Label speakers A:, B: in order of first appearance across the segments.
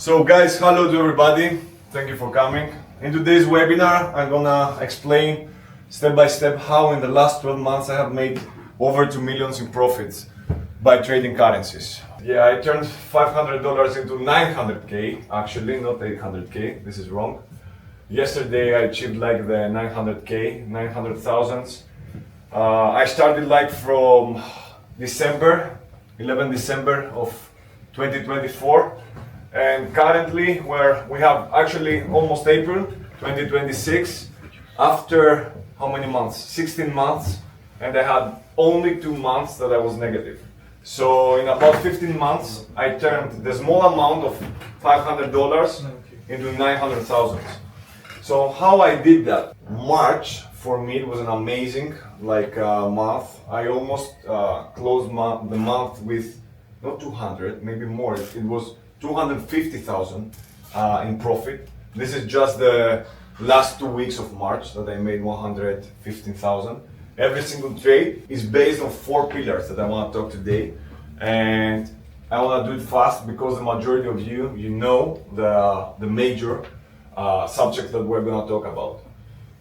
A: So guys, hello to everybody. Thank you for coming. In today's webinar, I'm gonna explain step by step how in the last 12 months I have made over 2 millions in profits by trading currencies. Yeah, I turned $500 into 900K, actually, not 800K, this is wrong. Yesterday I achieved like the 900K, 900,000. I started like from December, 11 December of 2024. And currently we have actually almost April 2026, after how many months? 16 months, and I had only 2 months that I was negative. So in about 15 months I turned the small amount of $500 into 900,000. So how I did that? March for me it was an amazing month. I almost closed the month with not 200, maybe more. It was 250,000 in profit. This is just the last 2 weeks of March that I made 115,000. Every single trade is based on 4 pillars that I want to talk today, and I want to do it fast because the majority of you know the major subject that we're going to talk about.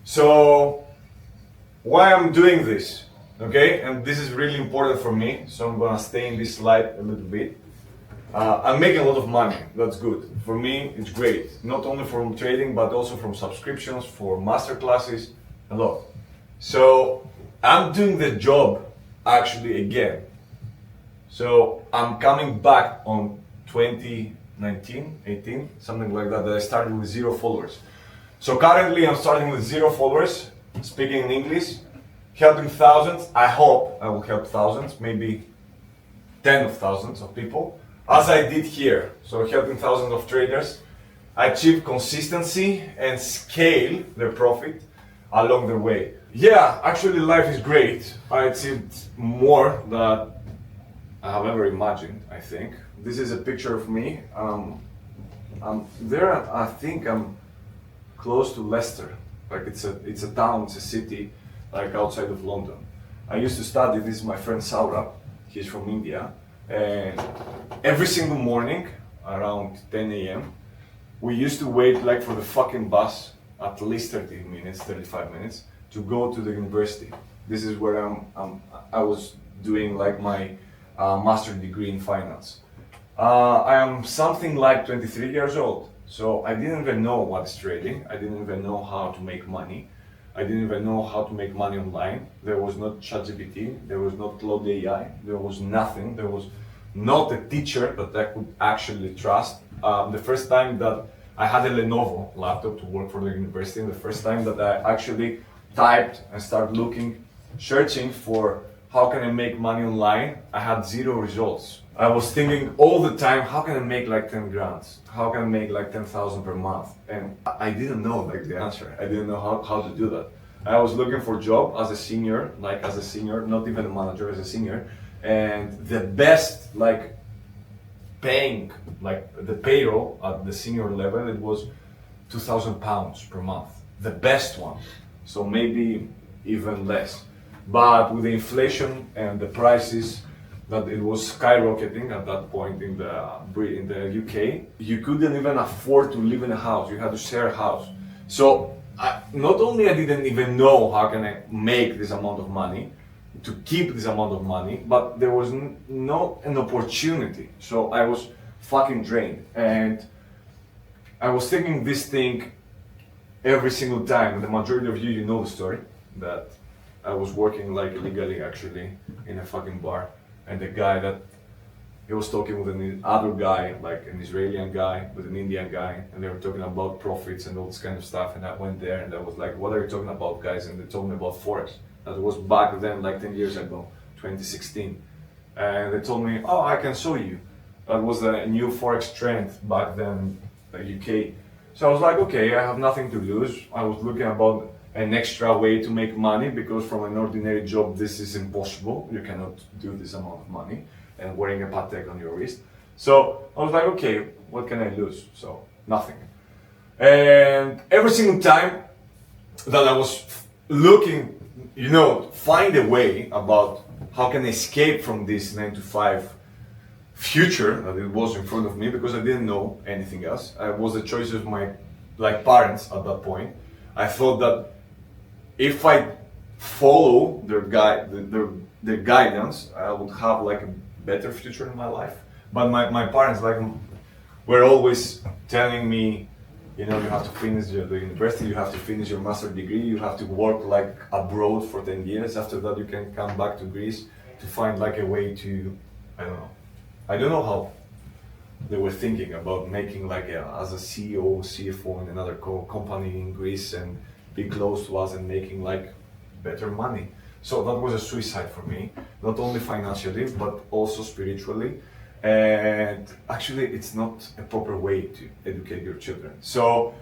A: So why I'm doing this, okay? And this is really important for me, so I'm going to stay in this slide a little bit. I'm making a lot of money, that's good. For me, it's great. Not only from trading, but also from subscriptions, for masterclasses, a lot. So I'm doing the job actually again. So I'm coming back on 2019, 18, something like that I started with 0 followers. So currently I'm starting with 0 followers, speaking in English, helping thousands. I hope I will help thousands, maybe 10 of thousands of people, as I did here. So helping thousands of traders achieve consistency and scale their profit along the way. Yeah, actually life is great. I achieved more than I have ever imagined, I think. This is a picture of me. I'm there, I think I'm close to Leicester. Like it's a town, it's a city, like outside of London. I used to study, this is my friend Saurabh, he's from India. And every single morning around 10 a.m. we used to wait like for the fucking bus at least 30 minutes, 35 minutes to go to the university. This is where I was doing like my master's degree in finance. I am something like 23 years old, so I didn't even know what is trading. I didn't even know how to make money. I didn't even know how to make money online. There was not ChatGPT, there was not Claude AI, there was nothing. There was not a teacher that I could actually trust. The first time that I had a Lenovo laptop to work for the university, and the first time that I actually typed and started looking, searching for how can I make money online, I had 0 results. I was thinking all the time, how can I make like 10 grand? How can I make like 10,000 per month? And I didn't know like the answer. I didn't know how to do that. I was looking for a job as a senior, not even a manager, as a senior. And the best like paying, like the payroll at the senior level, it was £2,000 per month. The best one. So maybe even less. But with the inflation and the prices, that it was skyrocketing at that point in the UK. You couldn't even afford to live in a house. You had to share a house. So not only I didn't even know how can I make this amount of money, to keep this amount of money, but there was not an opportunity. So I was fucking drained, and I was thinking this thing every single time. And the majority of you know the story that I was working like illegally actually in a fucking bar. And the guy that he was talking with an other guy, like an Israeli guy with an Indian guy, and they were talking about profits and all this kind of stuff. And I went there and I was like, what are you talking about, guys? And they told me about Forex. That was back then, like 10 years ago, 2016. And they told me, oh, I can show you. That was a new Forex trend back then in the UK. So I was like, okay, I have nothing to lose. I was looking about an extra way to make money, because from an ordinary job this is impossible. You cannot do this amount of money and wearing a Patek on your wrist. So I was like, okay, what can I lose? So nothing. And every single time that I was looking, find a way about how can I escape from this 9 to 5 future that it was in front of me because I didn't know anything else. I was the choice of my parents at that point. I thought that if I follow their guidance, I would have like a better future in my life. But my parents were always telling me, you have to finish the university, you have to finish your master's degree, you have to work like abroad for 10 years. After that, you can come back to Greece to find like a way to, I don't know how they were thinking about making like as a CEO, CFO in another company in Greece and be close to us and making like better money. So that was a suicide for me, not only financially, but also spiritually. And actually, it's not a proper way to educate your children. So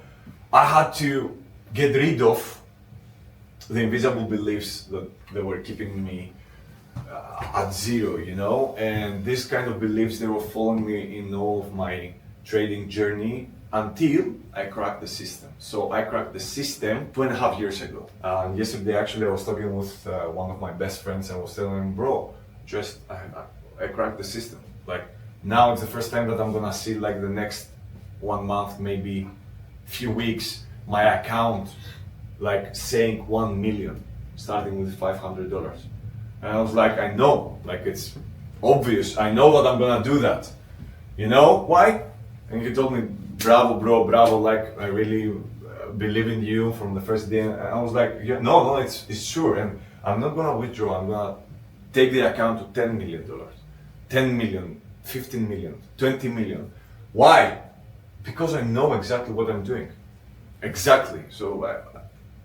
A: I had to get rid of the invisible beliefs that they were keeping me at zero, and this kind of beliefs, they were following me in all of my trading journey until I cracked the system. So I cracked the system 2.5 years ago. Yesterday, actually, I was talking with one of my best friends and I was telling him, bro, I cracked the system. Like now it's the first time that I'm gonna see like the next 1 month, maybe few weeks, my account like saying 1 million, starting with $500. And I was like, I know, like it's obvious. I know that I'm gonna do that. You know why? And he told me, bravo, bro, bravo. Like I really believe in you from the first day. And I was like, yeah, no, it's sure. And I'm not gonna withdraw. I'm gonna take the account to $10 million, 10 million, 15 million, 20 million. Why? Because I know exactly what I'm doing. Exactly. So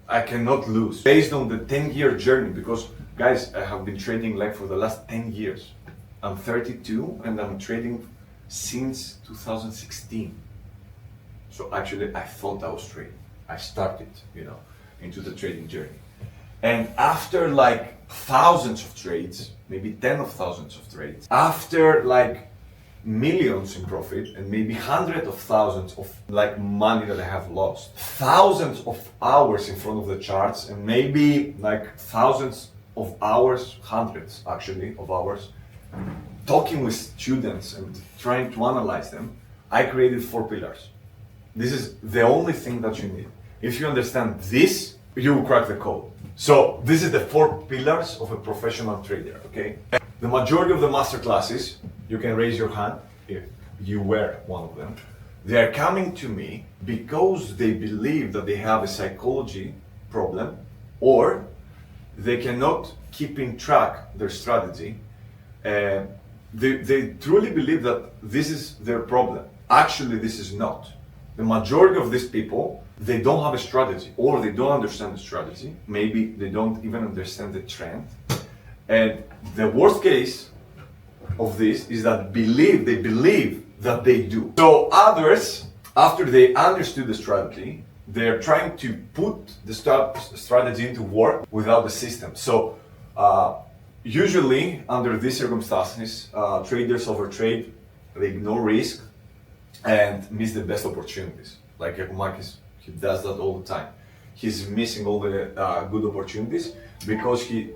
A: I cannot lose. Based on the 10-year journey, because guys, I have been trading like for the last 10 years. I'm 32 and I'm trading since 2016. So actually I thought I was trading. I started, into the trading journey. And after like thousands of trades, maybe 10 of thousands of trades, after like millions in profit and maybe hundreds of thousands of like money that I have lost, thousands of hours in front of the charts and maybe like thousands of hours, hundreds actually of hours, talking with students and trying to analyze them, I created 4 pillars. This is the only thing that you need. If you understand this, you will crack the code. So this is the 4 pillars of a professional trader, okay? The majority of the master classes, you can raise your hand if you were one of them. They are coming to me because they believe that they have a psychology problem or they cannot keep in track their strategy. They truly believe that this is their problem. Actually, this is not. The majority of these people, they don't have a strategy or they don't understand the strategy. Maybe they don't even understand the trend. And the worst case of this is that they believe that they do. So others, after they understood the strategy, they're trying to put the strategy into work without the system. So usually under these circumstances, traders overtrade, they ignore risk and miss the best opportunities. Like Marcus, he does that all the time. He's missing all the good opportunities because he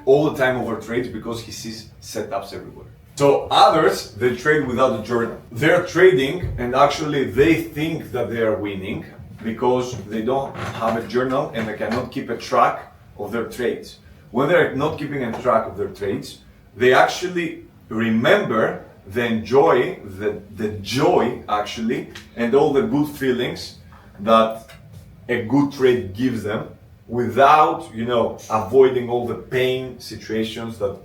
A: all the time overtrades because he sees setups everywhere. So others, they trade without a journal. They're trading and actually they think that they are winning because they don't have a journal and they cannot keep a track of their trades. When they're not keeping a track of their trades, they actually remember the joy actually and all the good feelings that a good trade gives them without, avoiding all the pain situations that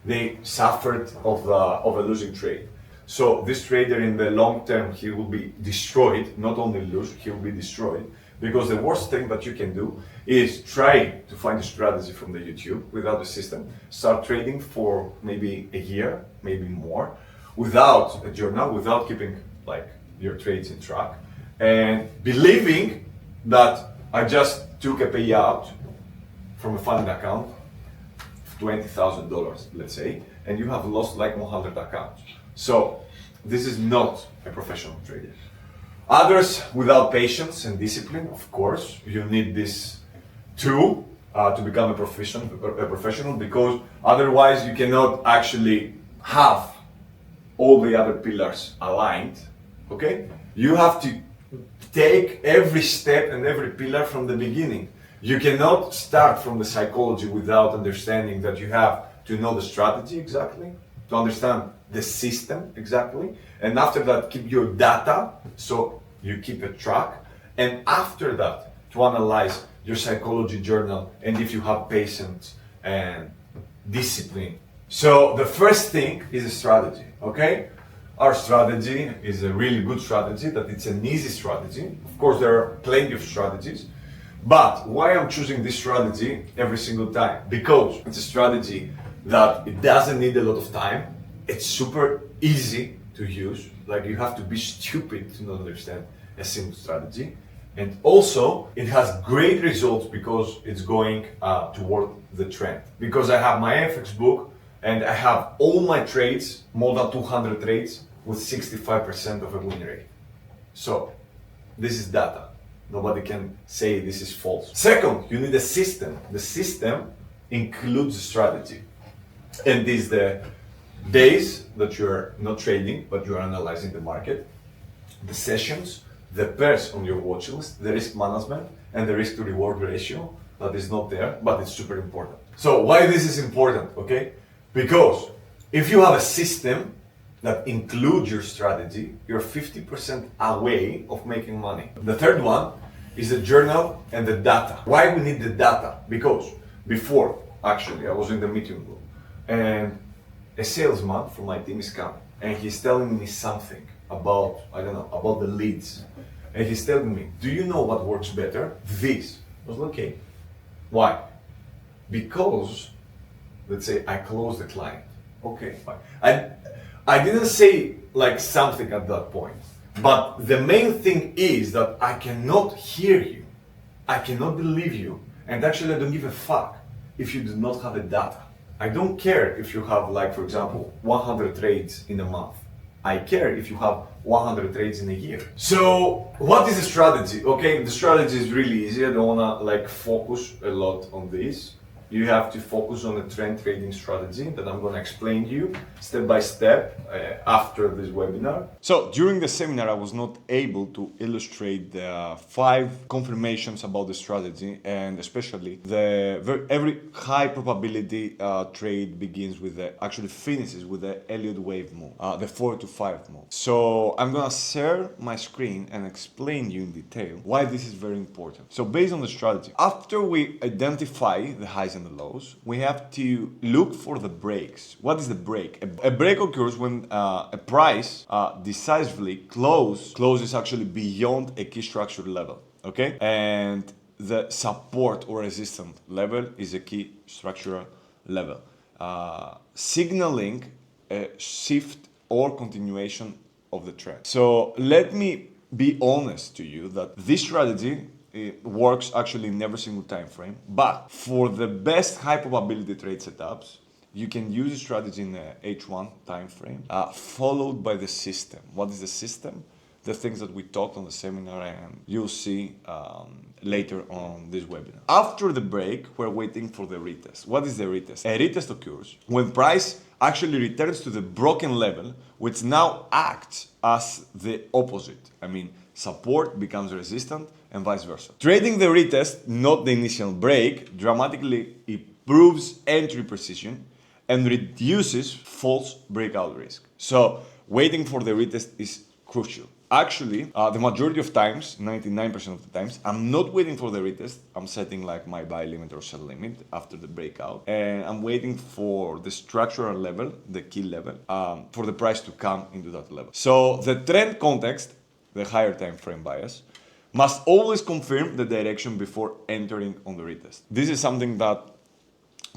A: they suffered of a losing trade. So this trader in the long term, he will be destroyed, not only lose, he will be destroyed. Because the worst thing that you can do is try to find a strategy from the YouTube without the system. Start trading for maybe a year, maybe more, without a journal, without keeping your trades in track, and believing that I just took a payout from a fund account, $20,000, let's say, and you have lost like 100 accounts. So this is not a professional trader. Others without patience and discipline, of course, you need this too to become a professional, because otherwise you cannot actually have all the other pillars aligned, okay? You have to take every step and every pillar from the beginning. You cannot start from the psychology without understanding that you have to know the strategy exactly, to understand the system exactly, and after that keep your data, so you keep a track, and after that to analyze your psychology journal and if you have patience and discipline. So the first thing is a strategy, okay? Our strategy is a really good strategy, that it's an easy strategy. Of course, there are plenty of strategies, but why I'm choosing this strategy every single time? Because it's a strategy that it doesn't need a lot of time. It's super easy to use. Like, you have to be stupid to not understand a simple strategy. And also, it has great results because it's going toward the trend. Because I have my FX book and I have all my trades, more than 200 trades, with 65% of a win rate. So, this is data. Nobody can say this is false. Second, you need a system. The system includes strategy. And these the days that you're not trading, but you're analyzing the market, the sessions, the pairs on your watch list, the risk management, and the risk to reward ratio that is not there, but it's super important. So why this is important, okay? Because if you have a system that includes your strategy, you're 50% away of making money. The third one is the journal and the data. Why we need the data? Because before, actually, I was in the meeting room and a salesman from my team is coming and he's telling me something about, I don't know, about the leads. And he's telling me, do you know what works better? This. I was like, okay. Why? Because, let's say I close the client. Okay, fine. I didn't say like something at that point, but the main thing is that I cannot hear you, I cannot believe you, and actually I don't give a fuck if you do not have the data. I don't care if you have, like, for example, 100 trades in a month. I care if you have 100 trades in a year. So what is the strategy? Okay, the strategy is really easy. I don't wanna like focus a lot on this. You have to focus on a trend trading strategy that I'm gonna explain to you step by step after this webinar. So during the seminar, I was not able to illustrate the 5 confirmations about the strategy, and especially every high probability trade begins with actually finishes with the Elliott wave move, the 4 to 5 move. So I'm gonna share my screen and explain you in detail why this is very important. So based on the strategy, after we identify the highs and the lows, we have to look for the breaks. What is the break? A break occurs when a price decisively closes actually beyond a key structure level, okay? And the support or resistance level is a key structural level, signaling a shift or continuation of the trend. So let me be honest to you that this strategy, it works actually in every single time frame, but for the best high probability trade setups, you can use a strategy in the H1 time frame, followed by the system. What is the system? The things that we talked on the seminar and you'll see later on this webinar. After the break, we're waiting for the retest. What is the retest? A retest occurs when price actually returns to the broken level, which now acts as the opposite. I mean, support becomes resistant and vice versa. Trading the retest, not the initial break, dramatically improves entry precision and reduces false breakout risk. So waiting for the retest is crucial. Actually, the majority of times, 99% of the times, I'm not waiting for the retest. I'm setting like my buy limit or sell limit after the breakout. And I'm waiting for the structural level, the key level, for the price to come into that level. So the trend context, the higher time frame bias, must always confirm the direction before entering on the retest. This is something that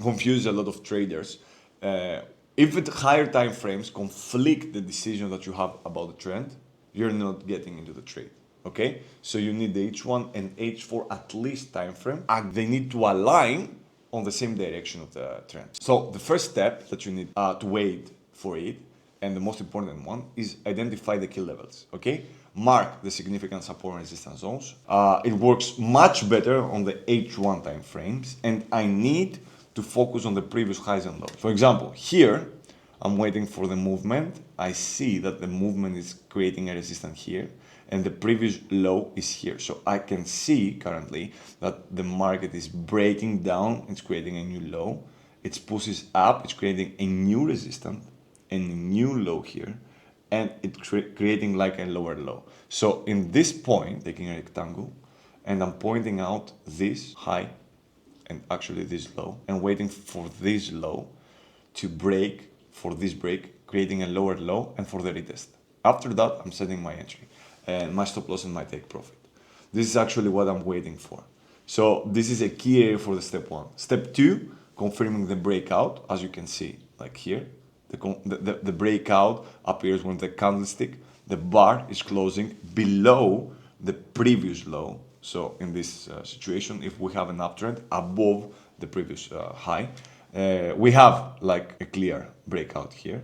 A: confuses a lot of traders. If the higher time frames conflict the decision that you have about the trend, you're not getting into the trade, okay? So you need the H1 and H4 at least time frame, and they need to align on the same direction of the trend. So the first step that you need to wait for it, and the most important one, is identify the key levels, okay? Mark the significant support and resistance zones. It works much better on the H1 time frames, and I need to focus on the previous highs and lows. For example, here,
B: I'm waiting for the movement. I see that the movement is creating a resistance here and the previous low is here. So I can see currently that the market is breaking down, it's creating a new low, it pushes up, it's creating a new resistance and a new low here, and it's creating like a lower low. So in this point, taking a rectangle, and I'm pointing out this high and actually this low, and waiting for this low to break, for this break, creating a lower low, and for the retest. After that, I'm setting my entry, and my stop loss and my take profit. This is actually what I'm waiting for. So this is a key area for the step one. Step two, confirming the breakout, as you can see, like here. The breakout appears when the candlestick, the bar is closing below the previous low. So in this situation, if we have an uptrend above the previous high, we have like a clear breakout here.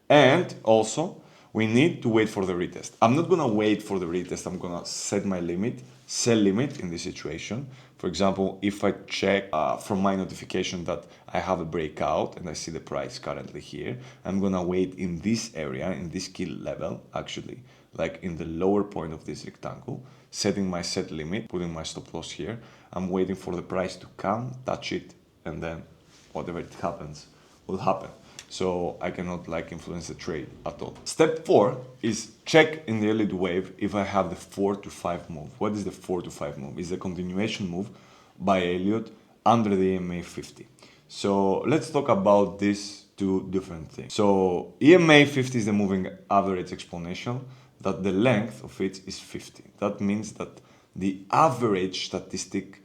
B: And also, we need to wait for the retest. I'm not gonna wait for the retest, I'm gonna set my limit, sell limit in this situation. For example, if I check from my notification that I have a breakout and I see the price currently here, I'm gonna wait in this area, in this key level, actually, like in the lower point of this rectangle, setting my set limit, putting my stop loss here. I'm waiting for the price to come, touch it, and then whatever it happens will happen. So I cannot like influence the trade at all. Step four is check in the Elliott wave if I have the 4 to 5 move. What is the 4 to 5 move? It's a continuation move by Elliott under the EMA 50. So let's talk about these two different things. So EMA 50 is the moving average exponential, that the length of it is 50. That means that the average statistic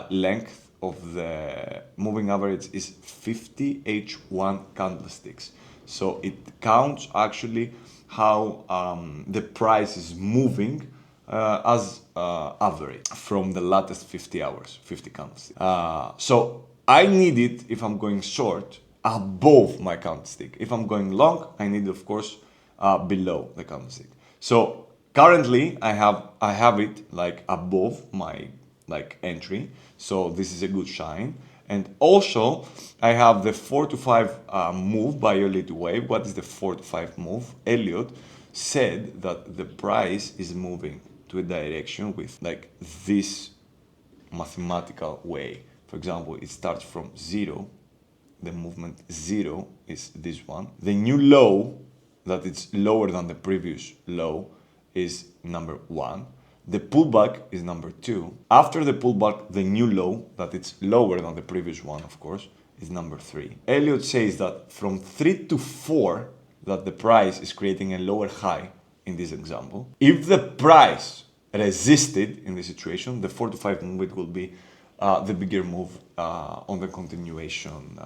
B: length of the moving average is 50 H1 candlesticks. So it counts actually how the price is moving as average from the latest 50 hours, 50 candlesticks. So I need it, if I'm going short, above my candlestick. If I'm going long, I need, of course, below the candlestick. So currently I have it like above my like entry, so this is a good sign. And also I have the 4 to 5 move by Elliott wave. What is the 4 to 5 move? Elliott said that the price is moving to a direction with like this mathematical way. For example, it starts from 0, the movement 0 is this one, the new low that it's lower than the previous low is number 1. The pullback is number 2. After the pullback, the new low, that it's lower than the previous one, of course, is number 3. Elliott says that from 3 to 4, that the price is creating a lower high in this example. If the price resisted in this situation, the 4 to 5 move, it will be the bigger move on the continuation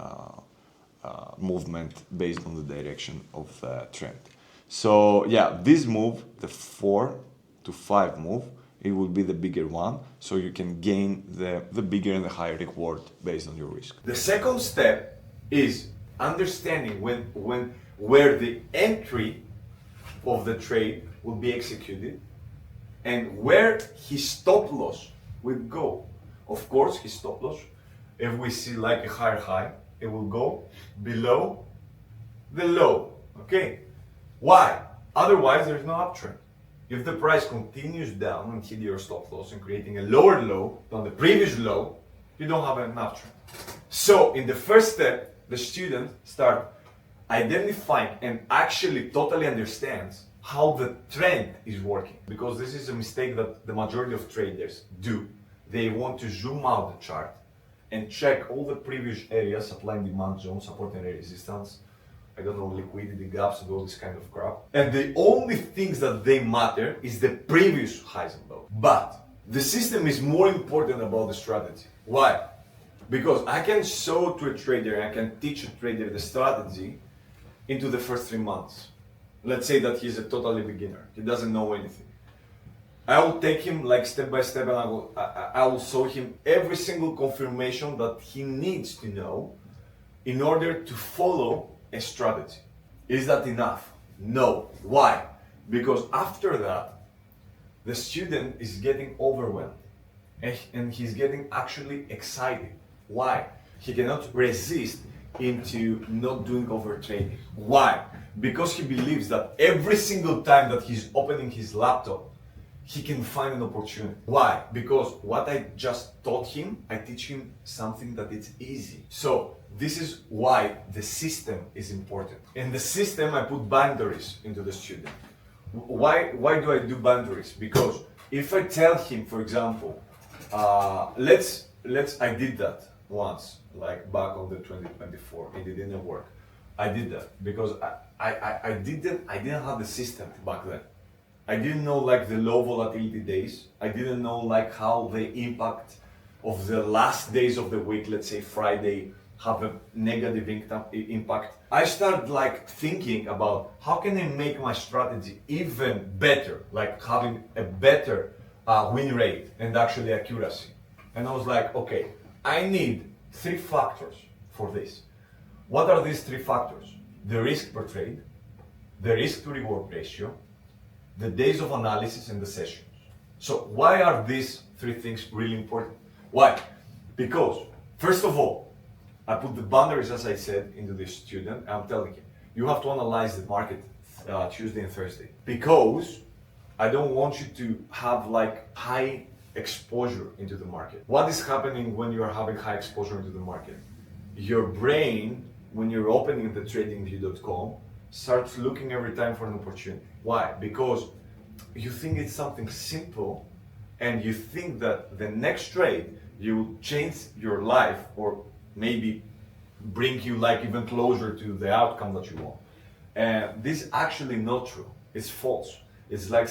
B: movement based on the direction of the trend. So yeah, this move, the 4 to 5 move, it will be the bigger one, so you can gain the bigger and the higher reward based on your risk.
A: The second step is understanding where the entry of the trade will be executed and where his stop loss will go. Of course, his stop loss, if we see like a higher high, it will go below the low. Okay? Why? Otherwise, there's no uptrend. If the price continues down and hit your stop loss and creating a lower low than the previous low, you don't have an uptrend. So in the first step, the student start identifying and actually totally understands how the trend is working. Because this is a mistake that the majority of traders do. They want to zoom out the chart and check all the previous areas, supply and demand zone, support and resistance, I don't know, liquidity gaps and all this kind of crap. And the only things that they matter is the previous highs and lows. But the system is more important about the strategy. Why? Because I can show to a trader, I can teach a trader the strategy into the first 3 months. Let's say that he's a totally beginner. He doesn't know anything. I will take him like step by step and I will show him every single confirmation that he needs to know in order to follow a strategy. Is that enough? No. Why? Because after that, the student is getting overwhelmed and he's getting actually excited. Why? He cannot resist into not doing over trading. Why? Because he believes that every single time that he's opening his laptop, he can find an opportunity. Why? Because what I just taught him, I teach him something that it's easy. So this is why the system is important. In the system, I put boundaries into the student. Why do I do boundaries? Because if I tell him, for example, I did that once, like back on the 2024, it didn't work. I did that because I didn't have the system back then. I didn't know like the low volatility days. I didn't know like how the impact of the last days of the week, let's say Friday, have a negative impact. I started like thinking about how can I make my strategy even better, like having a better win rate and actually accuracy. And I was like, okay, I need 3 factors for this. What are these 3 factors? The risk per trade, the risk to reward ratio, the days of analysis, and the sessions. So why are these 3 things really important? Why? Because first of all, I put the boundaries, as I said, into the student. I'm telling him, you have to analyze the market Tuesday and Thursday, because I don't want you to have like high exposure into the market. What is happening when you are having high exposure into the market? Your brain, when you're opening the tradingview.com, starts looking every time for an opportunity. Why? Because you think it's something simple, and you think that the next trade you change your life, or maybe bring you like even closer to the outcome that you want. And this is actually not true. It's false. It's like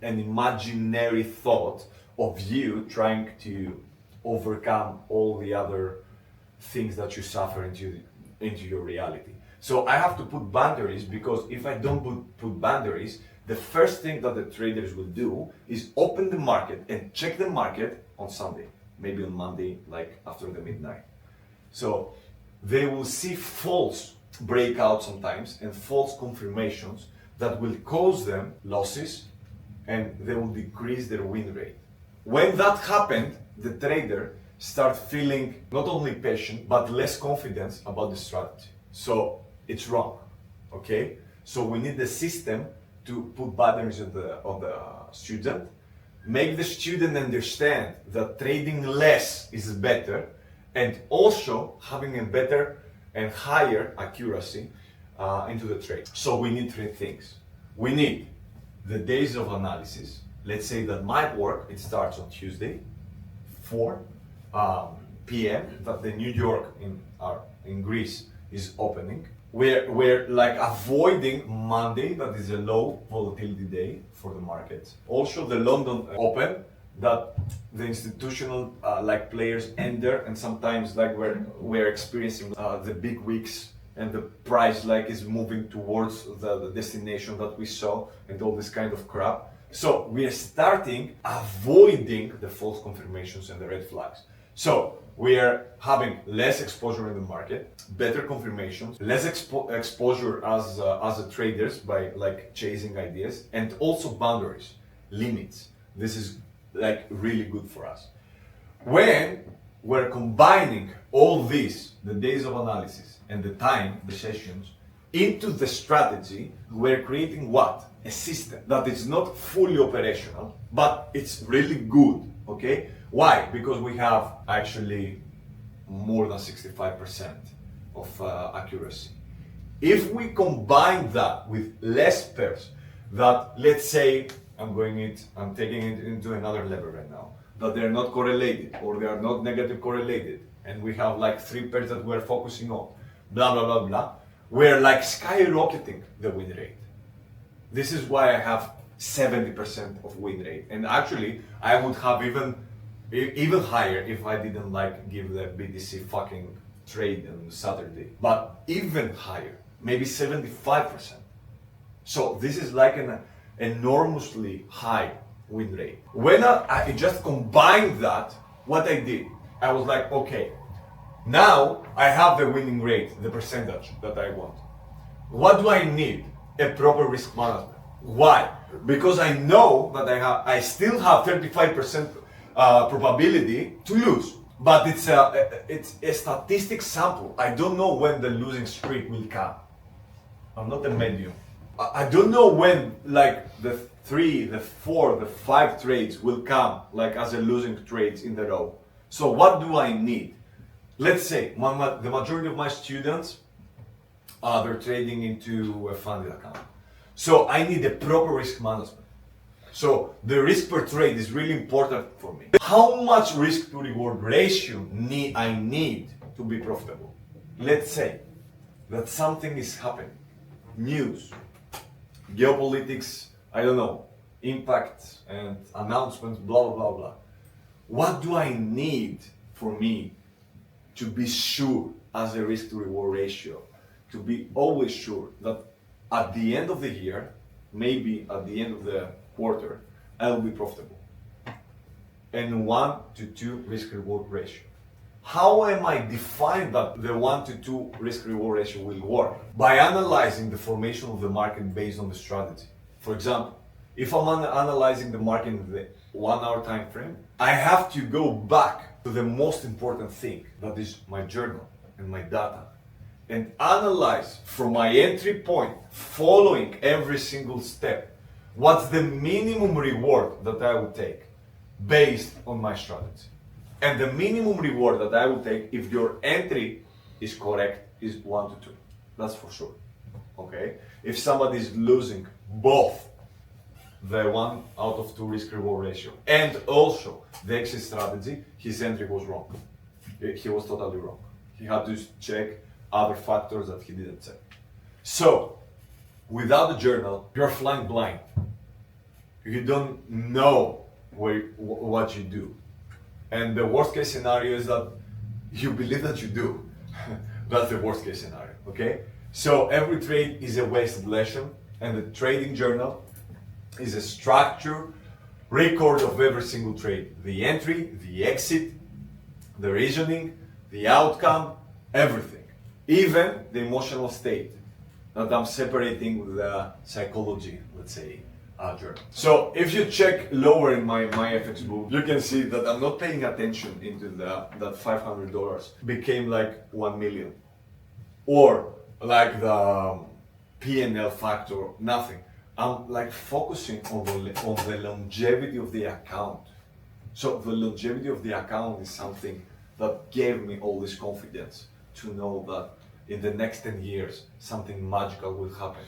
A: an imaginary thought of you trying to overcome all the other things that you suffer into your reality. So I have to put boundaries, because if I don't put boundaries, the first thing that the traders will do is open the market and check the market on Sunday, maybe on Monday, like after the midnight. So they will see false breakouts sometimes and false confirmations that will cause them losses, and they will decrease their win rate. When that happened, the trader starts feeling not only patient, but less confidence about the strategy. So it's wrong, okay? So we need the system to put boundaries on the student, make the student understand that trading less is better, and also having a better and higher accuracy into the trade. So we need 3 things. We need the days of analysis. Let's say that my work, it starts on Tuesday, 4 p.m. that the New York in Greece is opening. We're like avoiding Monday, that is a low volatility day for the markets. Also the London Open, that the institutional like players enter, and sometimes like we're experiencing the big weeks, and the price like is moving towards the destination that we saw, and all this kind of crap. So we are starting avoiding the false confirmations and the red flags. So we are having less exposure in the market, better confirmations, less exposure as a traders by like chasing ideas, and also boundaries, limits. This is like really good for us. When we're combining all these, the days of analysis and the time, the sessions, into the strategy, we're creating what? A system that is not fully operational, but it's really good, okay? Why? Because we have actually more than 65% of accuracy. If we combine that with less pairs, that let's say, I'm taking it into another level right now, that they're not correlated, or they are not negative correlated, and we have like 3 pairs that we're focusing on, blah, blah, blah, blah, we're like skyrocketing the win rate. This is why I have 70% of win rate. And actually, I would have even higher if I didn't like give the BTC fucking trade on Saturday. But even higher, maybe 75%. So this is like an enormously high win rate. When I just combined that, what I did, I was like, okay, now I have the winning rate, the percentage that I want. What do I need? A proper risk management. Why? Because I know that I still have 35% probability to lose. But it's a statistic sample. I don't know when the losing streak will come. I'm not a medium. I don't know when like the 3, the 4, the 5 trades will come like as a losing trades in the row. So what do I need? Let's say the majority of my students they're trading into a funded account. So I need a proper risk management. So the risk per trade is really important for me. How much risk to reward ratio I need to be profitable? Let's say that something is happening. News, geopolitics, I don't know, impact and announcements, blah, blah, blah, blah. What do I need for me to be sure as a risk to reward ratio, to be always sure that at the end of the year, maybe at the end of the quarter, I'll be profitable? And 1 to 2 risk reward ratio. How am I define that the 1 to 2 risk reward ratio will work? By analyzing the formation of the market based on the strategy. For example, if I'm analyzing the market in the 1 hour time frame, I have to go back to the most important thing, that is my journal and my data, and analyze from my entry point, following every single step, what's the minimum reward that I will take based on my strategy. And the minimum reward that I will take if your entry is correct is 1 to 2. That's for sure. Okay? If somebody is losing both the 1 out of 2 risk reward ratio and also the exit strategy, his entry was wrong. He was totally wrong. He had to check other factors that he didn't check. So, without a journal, you're flying blind. You don't know what you do. And the worst case scenario is that you believe that you do. That's the worst case scenario, okay? So every trade is a wasted lesson, and the trading journal is a structured record of every single trade. The entry, the exit, the reasoning, the outcome, everything. Even the emotional state that I'm separating with the psychology, let's say, journal. So if you check lower in my FX book, you can see that I'm not paying attention into that $500 became like 1 million. Or like the P&L factor, nothing. I'm like focusing on the longevity of the account. So the longevity of the account is something that gave me all this confidence to know that in the next 10 years, something magical will happen.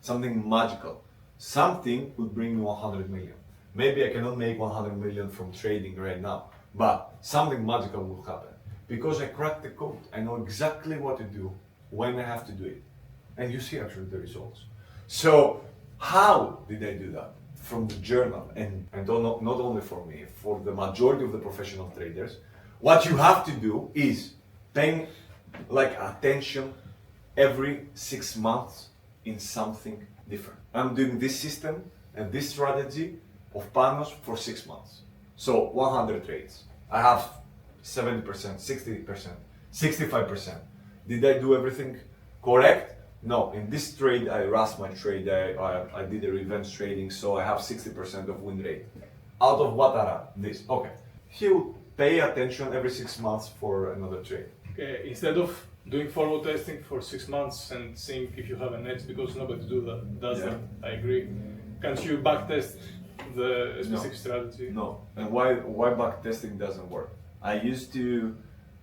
A: Something magical. Something will bring me 100 million. Maybe I cannot make 100 million from trading right now, but something magical will happen because I cracked the code. I know exactly what to do, when I have to do it. And you see actually the results. So how did I do that? From the journal, and not only for me, for the majority of the professional traders, what you have to do is paying like attention every 6 months in something different. I'm doing this system and this strategy of Panos for 6 months. So 100 trades. I have 70%, 60%, 65%. Did I do everything correct? No. In this trade, I rushed my trade. I did a revenge trading, so I have 60% of win rate. Out of what are this? Okay. He'll pay attention every 6 months for another trade.
C: Okay, instead of doing forward testing for 6 months and seeing if you have an edge, because nobody does that. I agree. Can't you back test the specific strategy?
A: No. And why back testing doesn't work? I used to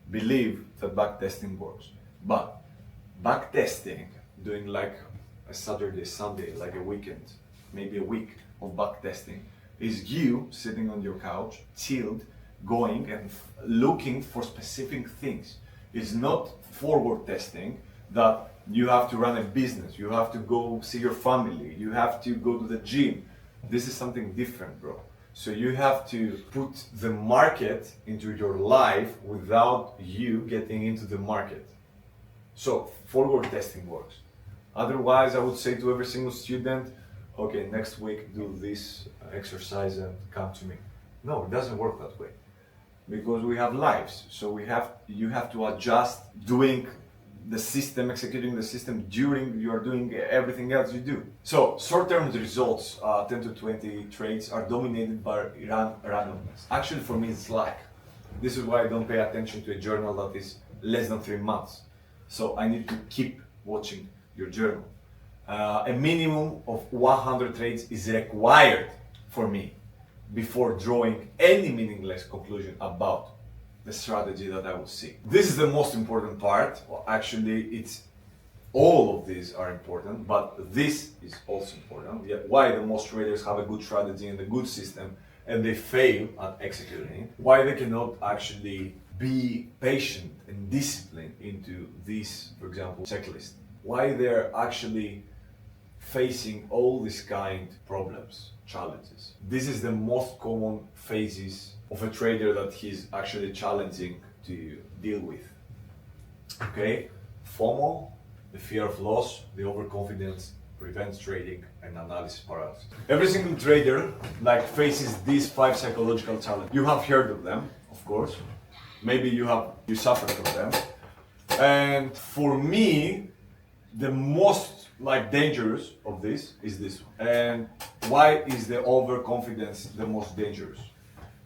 A: believe that back testing works, but back testing, doing like a Saturday, Sunday, like a weekend, maybe a week of back testing, is you sitting on your couch, chilled, going and looking for specific things. It's not forward testing that you have to run a business, you have to go see your family, you have to go to the gym. This is something different, bro. So you have to put the market into your life without you getting into the market. So forward testing works. Otherwise, I would say to every single student, okay, next week do this exercise and come to me. No, it doesn't work that way. Because we have lives, so you have to adjust doing the system, executing the system during you are doing everything else you do. So short-term results, 10 to 20 trades are dominated by randomness. Actually, for me, it's luck. This is why I don't pay attention to a journal that is less than 3 months. So I need to keep watching your journal. A minimum of 100 trades is required for me before drawing any meaningless conclusion about the strategy that I will see. This is the most important part. Well, actually, it's all of these are important, but this is also important. Yeah, why the most traders have a good strategy and a good system and they fail at executing it. Why they cannot actually be patient and disciplined into this, for example, checklist. Why they're actually facing all these kind of problems, challenges. This is the most common phases of a trader that he's actually challenging to deal with. Okay, FOMO, the fear of loss, the overconfidence, revenge trading, and analysis paralysis. Every single trader faces these 5 psychological challenges. You have heard of them, of course. Maybe you suffered from them. And for me, the most dangerous of this is this one. And why is the overconfidence the most dangerous?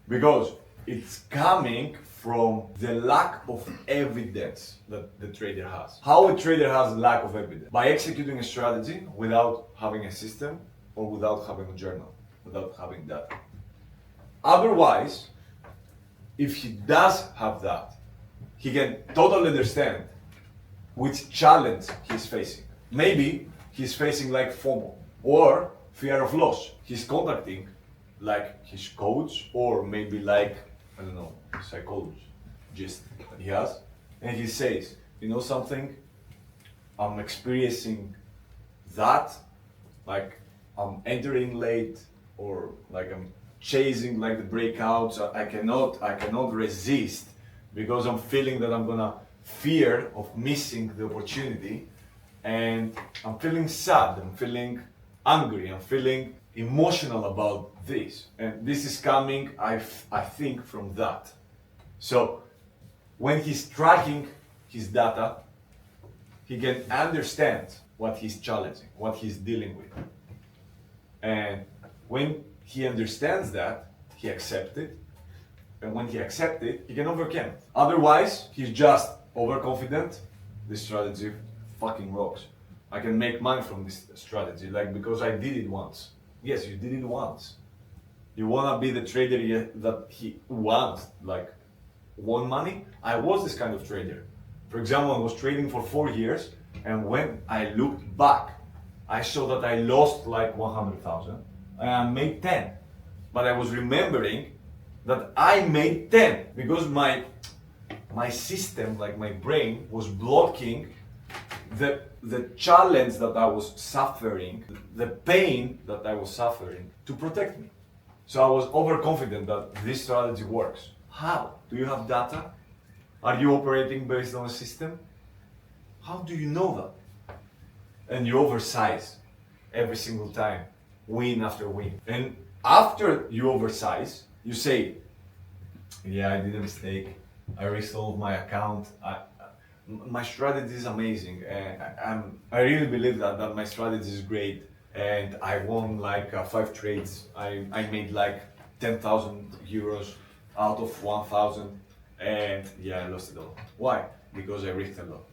A: Because it's coming from the lack of evidence that the trader has. How a trader has lack of evidence? By executing a strategy without having a system or without having a journal, without having data. Otherwise, if he does have that, he can totally understand which challenge he's facing. Maybe he's facing FOMO or fear of loss. He's contacting his coach or maybe I don't know, psychologist that he has, and he says, you know something, I'm experiencing that, I'm entering late or I'm chasing the breakouts. I cannot resist because I'm feeling that I'm gonna fear of missing the opportunity, and I'm feeling sad, I'm feeling angry, I'm feeling emotional about this, and this is coming, I think, from that. So when he's tracking his data, he can understand what he's challenging, what he's dealing with, and when he understands that, he accepts it, and when he accepts it, he can overcome it. Otherwise, he's just overconfident. This strategy fucking rocks. I can make money from this strategy, because I did it once. Yes, you did it once. You wanna be the trader that he wants, won money? I was this kind of trader. For example, I was trading for 4 years, and when I looked back, I saw that I lost 100,000 and I made 10. But I was remembering that I made 10 because my system, my brain, was blocking the challenge that I was suffering, the pain that I was suffering, to protect me. So I was overconfident that this strategy works. How? Do you have data? Are you operating based on a system? How do you know that? And you oversize every single time, win after win. And after you oversize, you say, yeah, I did a mistake. I resolved my account. My strategy is amazing. I really believe that my strategy is great. And I won 5 trades. I made 10,000 euros out of 1,000. And yeah, I lost it all. Why? Because I risked a lot.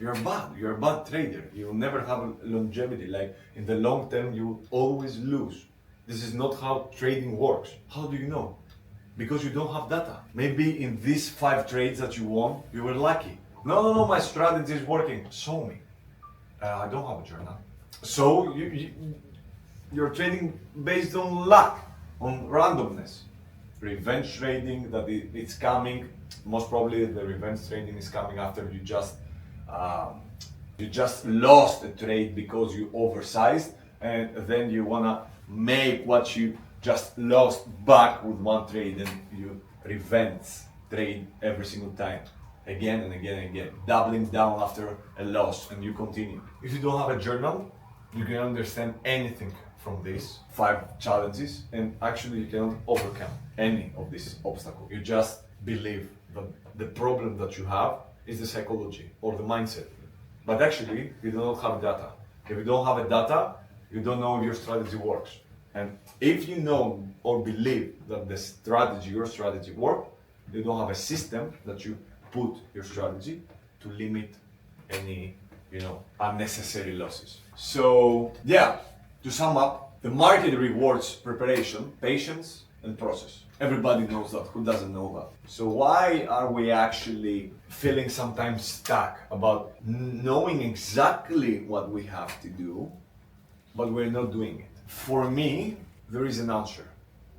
A: You're bad. You're a bad trader. You'll never have longevity. In the long term, you always lose. This is not how trading works. How do you know? Because you don't have data. Maybe in these 5 trades that you won, you were lucky. No, my strategy is working. Show me. I don't have a journal. So you're trading based on luck, on randomness. Revenge trading, that it's coming. Most probably the revenge trading is coming after you just lost a trade because you oversized, and then you wanna make what you just lost back with one trade, and you revenge trade every single time, again and again and again, doubling down after a loss, and you continue. If you don't have a journal, you can understand anything from these 5 challenges, and actually you cannot overcome any of these obstacles. You just believe that the problem that you have is the psychology or the mindset. But actually, you don't have data. If you don't have a data, you don't know if your strategy works. And if you know or believe that your strategy works, They don't have a system that you put your strategy to limit any, unnecessary losses. So yeah, to sum up, the market rewards preparation, patience, and process. Everybody knows that. Who doesn't know that? So why are we actually feeling sometimes stuck about knowing exactly what we have to do, but we're not doing it? For me, there is an answer.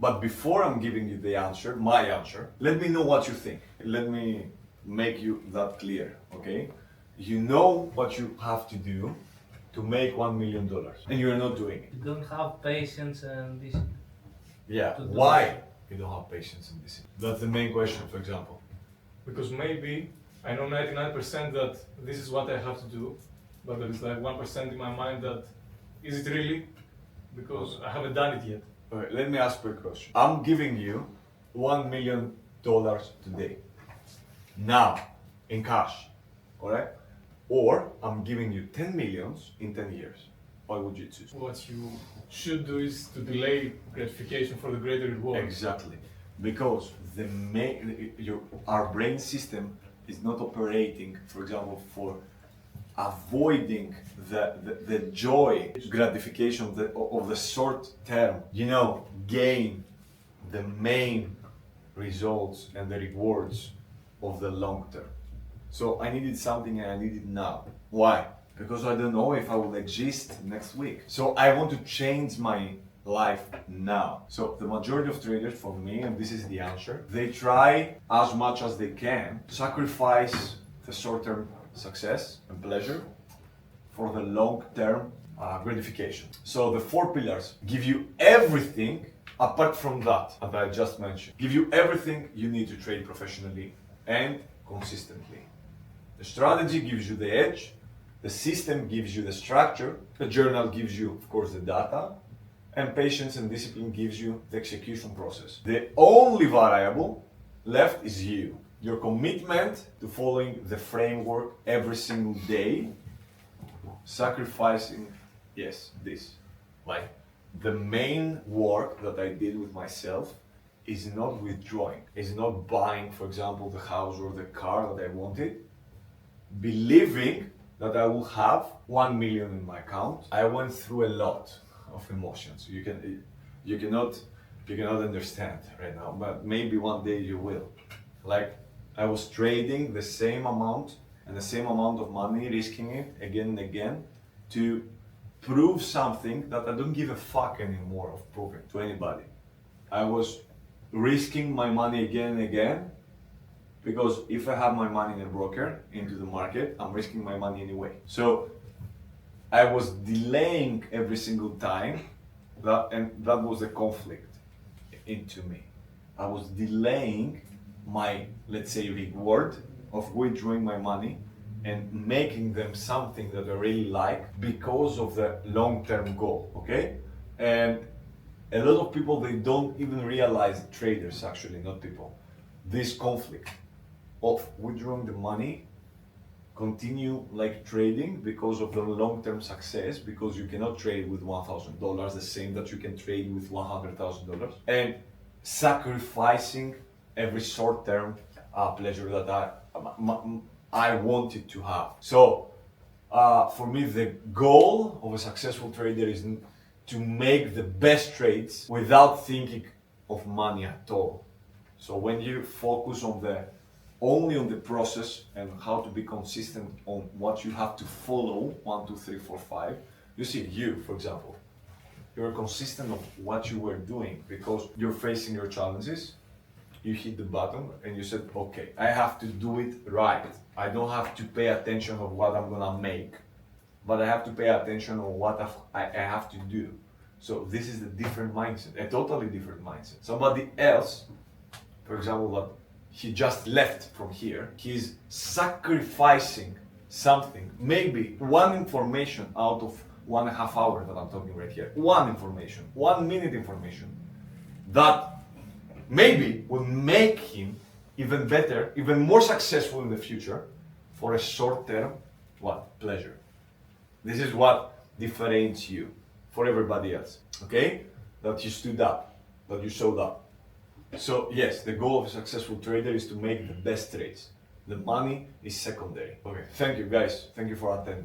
A: But before I'm giving you the answer, my answer, let me know what you think. Let me make you that clear, okay? You know what you have to do to make $1 million, and you're not doing it.
D: You don't have patience and discipline.
A: Yeah,
D: To do
A: why
D: it.
A: you don't have patience in this? That's the main question, for example.
C: Because maybe I know 99% that this is what I have to do, but there is like 1% in my mind that is it really? Because I haven't done it yet.
A: Okay, let me ask you a question. I'm giving you $1 million today, now, in cash, correct? Or I'm giving you 10 millions in 10 years. What would you choose?
C: What you should do is to delay gratification for the greater reward.
A: Exactly, because our brain system is not operating, for example, for avoiding the joy, gratification of the short term, gain the main results and the rewards of the long term. So I needed something and I need it now. Why? Because I don't know if I will exist next week. So I want to change my life now. So the majority of traders, for me, and this is the answer, they try as much as they can sacrifice the short-term success and pleasure for the long-term gratification. So the 4 pillars give you everything apart from that I just mentioned. Give you everything you need to trade professionally and consistently. The strategy gives you the edge. The system gives you the structure. The journal gives you, of course, the data. And patience and discipline gives you the execution process. The only variable left is you. Your commitment to following the framework every single day, sacrificing, this. Like, the main work that I did with myself is not withdrawing, is not buying, for example, the house or the car that I wanted, believing that I will have 1 million in my account. I went through a lot of emotions. You cannot understand right now, but maybe one day you will. Like, I was trading the same amount and the same amount of money, risking it again and again to prove something that I don't give a fuck anymore of proving to anybody. I was risking my money again and again because if I have my money in a broker into the market, I'm risking my money anyway. So I was delaying every single time, and that was a conflict into me. I was delaying my, let's say, reward of withdrawing my money and making them something that I really like because of the long-term goal, okay? And a lot of people, they don't even realize, traders actually, not people, this conflict of withdrawing the money, continue like trading because of the long-term success, because you cannot trade with $1,000 the same that you can trade with $100,000, and sacrificing every short-term pleasure that I wanted to have. So for me, the goal of a successful trader is to make the best trades without thinking of money at all. So when you focus only on the process and how to be consistent on what you have to follow, 1, 2, 3, 4, 5, you see, you, for example, you're consistent of what you were doing because you're facing your challenges. You hit the button and you said, okay, I have to do it right. I don't have to pay attention of what I'm gonna make, but I have to pay attention on what I have to do. So this is a different mindset, a totally different mindset. Somebody else, for example, that he just left from here, he's sacrificing something, maybe one information out of 1.5 hours that I'm talking right here, one information, 1 minute information, that maybe will make him even better, even more successful in the future for a short-term, pleasure. This is what differentiates you for everybody else, okay? That you stood up, that you showed up. So yes, the goal of a successful trader is to make the best trades. The money is secondary. Okay, thank you guys. Thank you for attending.